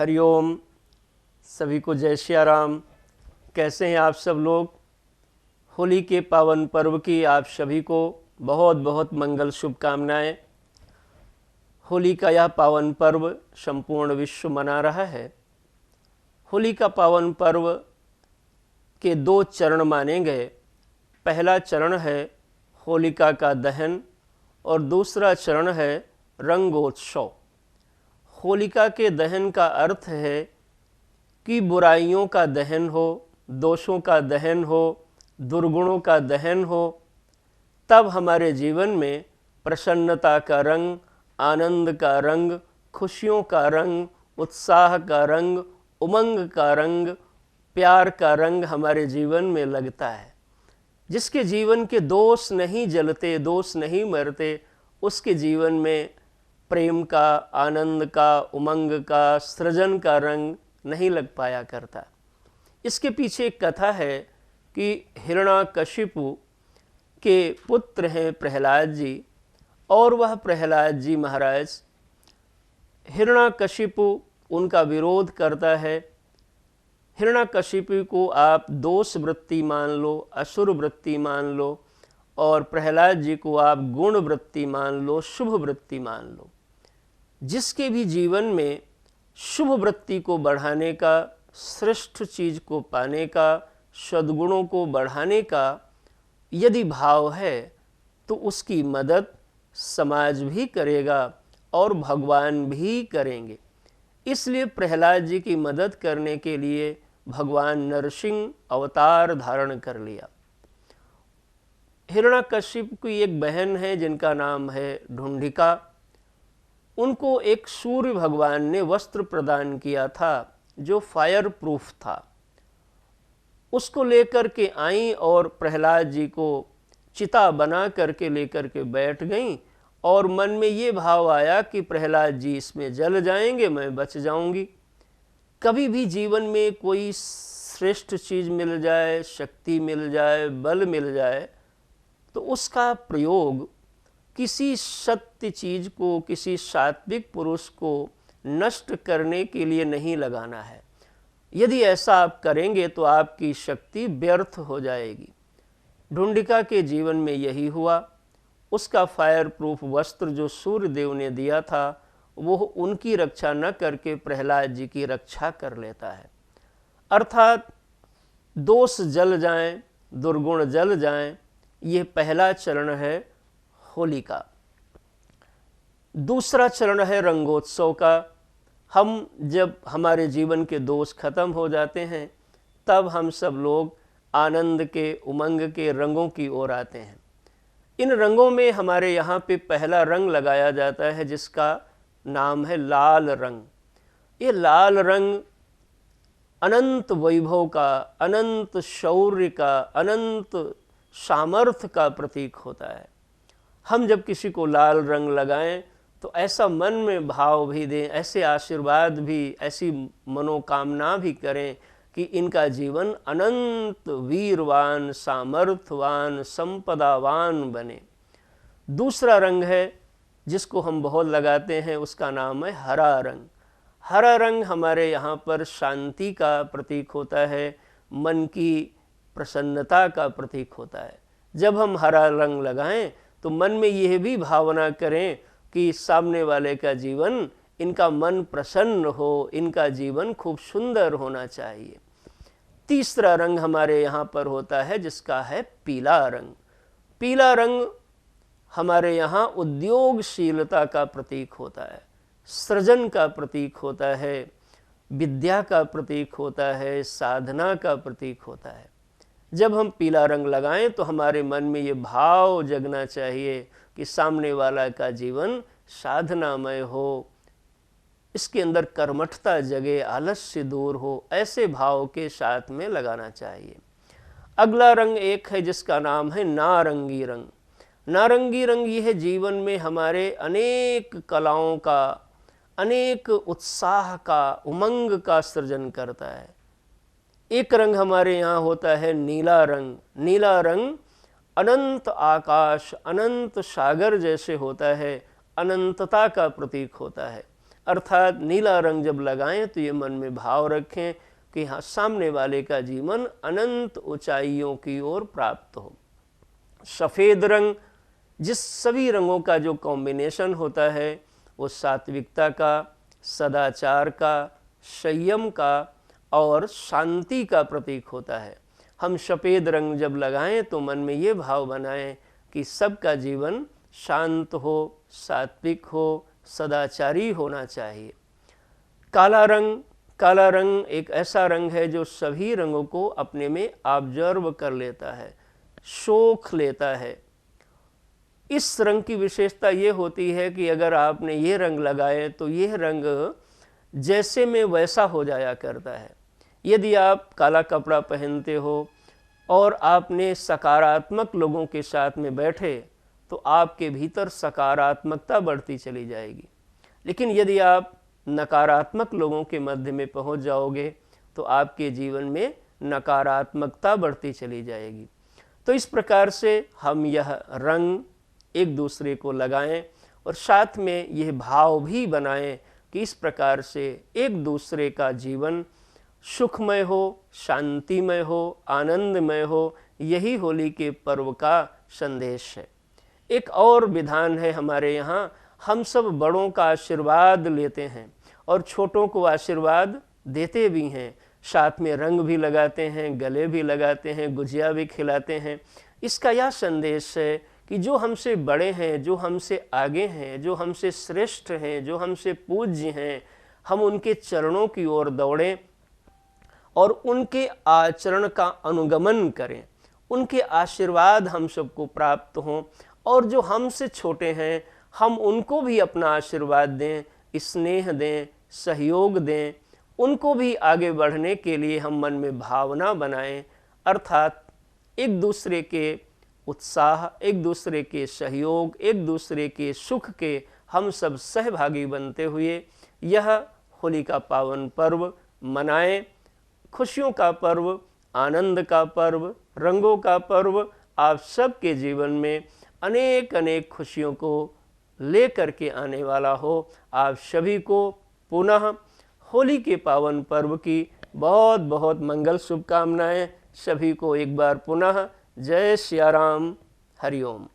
हरिओम। सभी को जय श्री राम। कैसे हैं आप सब लोग? होली के पावन पर्व की आप सभी को बहुत बहुत मंगल शुभकामनाएं। होली का यह पावन पर्व संपूर्ण विश्व मना रहा है। होली का पावन पर्व के दो चरण माने गए। पहला चरण है होलिका का दहन और दूसरा चरण है रंगोत्सव। होलिका के दहन का अर्थ है कि बुराइयों का दहन हो, दोषों का दहन हो, दुर्गुणों का दहन हो, तब हमारे जीवन में प्रसन्नता का रंग, आनंद का रंग, खुशियों का रंग, उत्साह का रंग, उमंग का रंग, प्यार का रंग हमारे जीवन में लगता है। जिसके जीवन के दोष नहीं जलते, दोष नहीं मरते, उसके जीवन में प्रेम का, आनंद का, उमंग का, सृजन का रंग नहीं लग पाया करता। इसके पीछे एक कथा है कि हिरण्याकशिपु के पुत्र हैं प्रहलाद जी, और वह प्रहलाद जी महाराज, हिरण्याकशिपु उनका विरोध करता है। हिरण्याकशिपु को आप दोष वृत्ति मान लो, असुर वृत्ति मान लो, और प्रहलाद जी को आप गुण वृत्ति मान लो, शुभ वृत्ति मान लो। जिसके भी जीवन में शुभ वृत्ति को बढ़ाने का, श्रेष्ठ चीज को पाने का, सद्गुणों को बढ़ाने का यदि भाव है तो उसकी मदद समाज भी करेगा और भगवान भी करेंगे। इसलिए प्रहलाद जी की मदद करने के लिए भगवान नरसिंह अवतार धारण कर लिया। हिरण्याकशिपु की एक बहन है जिनका नाम है ढूंढिका। उनको एक सूर्य भगवान ने वस्त्र प्रदान किया था जो फायर प्रूफ था। उसको लेकर के आई और प्रहलाद जी को चिता बना करके लेकर के बैठ गई, और मन में ये भाव आया कि प्रहलाद जी इसमें जल जाएंगे, मैं बच जाऊंगी। कभी भी जीवन में कोई श्रेष्ठ चीज मिल जाए, शक्ति मिल जाए, बल मिल जाए, तो उसका प्रयोग किसी सत्य चीज को, किसी सात्विक पुरुष को नष्ट करने के लिए नहीं लगाना है। यदि ऐसा आप करेंगे तो आपकी शक्ति व्यर्थ हो जाएगी। ढूंढिका के जीवन में यही हुआ। उसका फायर प्रूफ वस्त्र जो सूर्य देव ने दिया था, वो उनकी रक्षा न करके प्रहलाद जी की रक्षा कर लेता है। अर्थात दोष जल जाएं, दुर्गुण जल जाएं, ये पहला चरण है होली का। दूसरा चरण है रंगोत्सव का। हम जब हमारे जीवन के दोष खत्म हो जाते हैं, तब हम सब लोग आनंद के, उमंग के रंगों की ओर आते हैं। इन रंगों में हमारे यहाँ पे पहला रंग लगाया जाता है जिसका नाम है लाल रंग। ये लाल रंग अनंत वैभव का, अनंत शौर्य का, अनंत सामर्थ्य का प्रतीक होता है। हम जब किसी को लाल रंग लगाएं तो ऐसा मन में भाव भी दें, ऐसे आशीर्वाद भी, ऐसी मनोकामना भी करें कि इनका जीवन अनंत वीरवान, सामर्थ्यवान, संपदावान बने। दूसरा रंग है जिसको हम बहुत लगाते हैं, उसका नाम है हरा रंग। हरा रंग हमारे यहाँ पर शांति का प्रतीक होता है, मन की प्रसन्नता का प्रतीक होता है। जब हम हरा रंग लगाएं तो मन में यह भी भावना करें कि सामने वाले का जीवन, इनका मन प्रसन्न हो, इनका जीवन खूब सुंदर होना चाहिए। तीसरा रंग हमारे यहाँ पर होता है जिसका है पीला रंग। पीला रंग हमारे यहाँ उद्योगशीलता का प्रतीक होता है, सृजन का प्रतीक होता है, विद्या का प्रतीक होता है, साधना का प्रतीक होता है। जब हम पीला रंग लगाएं तो हमारे मन में ये भाव जगना चाहिए कि सामने वाला का जीवन साधनामय हो, इसके अंदर कर्मठता जगे, आलस्य दूर हो, ऐसे भाव के साथ में लगाना चाहिए। अगला रंग एक है जिसका नाम है नारंगी रंग। नारंगी रंग यह जीवन में हमारे अनेक कलाओं का, अनेक उत्साह का, उमंग का सृजन करता है। एक रंग हमारे यहाँ होता है नीला रंग। नीला रंग अनंत आकाश, अनंत सागर जैसे होता है, अनंतता का प्रतीक होता है। अर्थात नीला रंग जब लगाएं तो ये मन में भाव रखें कि हाँ, सामने वाले का जीवन अनंत ऊंचाइयों की ओर प्राप्त हो। सफ़ेद रंग, जिस सभी रंगों का जो कॉम्बिनेशन होता है वो सात्विकता का, सदाचार का, संयम का और शांति का प्रतीक होता है। हम सफ़ेद रंग जब लगाएं तो मन में ये भाव बनाएं कि सबका जीवन शांत हो, सात्विक हो, सदाचारी होना चाहिए। काला रंग एक ऐसा रंग है जो सभी रंगों को अपने में ऑब्जर्व कर लेता है, सोख लेता है। इस रंग की विशेषता ये होती है कि अगर आपने ये रंग लगाए तो यह रंग जैसे में वैसा हो जाया करता है। यदि आप काला कपड़ा पहनते हो और आपने सकारात्मक लोगों के साथ में बैठे तो आपके भीतर सकारात्मकता बढ़ती चली जाएगी। लेकिन यदि आप नकारात्मक लोगों के मध्य में पहुंच जाओगे तो आपके जीवन में नकारात्मकता बढ़ती चली जाएगी। तो इस प्रकार से हम यह रंग एक दूसरे को लगाएं और साथ में यह भाव भी बनाएं कि इस प्रकार से एक दूसरे का जीवन सुखमय हो, शांतिमय हो, आनंदमय हो। यही होली के पर्व का संदेश है। एक और विधान है हमारे यहाँ, हम सब बड़ों का आशीर्वाद लेते हैं और छोटों को आशीर्वाद देते भी हैं। साथ में रंग भी लगाते हैं, गले भी लगाते हैं, गुजिया भी खिलाते हैं। इसका यह संदेश है कि जो हमसे बड़े हैं, जो हमसे आगे हैं, जो हमसे श्रेष्ठ हैं, जो हमसे पूज्य हैं, हम उनके चरणों की ओर दौड़ें और उनके आचरण का अनुगमन करें, उनके आशीर्वाद हम सबको प्राप्त हों। और जो हमसे छोटे हैं हम उनको भी अपना आशीर्वाद दें, स्नेह दें, सहयोग दें, उनको भी आगे बढ़ने के लिए हम मन में भावना बनाएं। अर्थात एक दूसरे के उत्साह, एक दूसरे के सहयोग, एक दूसरे के सुख के हम सब सहभागी बनते हुए यह होली का पावन पर्व मनाएं। खुशियों का पर्व, आनंद का पर्व, रंगों का पर्व आप सबके जीवन में अनेक अनेक खुशियों को लेकर के आने वाला हो। आप सभी को पुनः होली के पावन पर्व की बहुत बहुत मंगल शुभकामनाएं। सभी को एक बार पुनः जय सिया राम, हरिओम।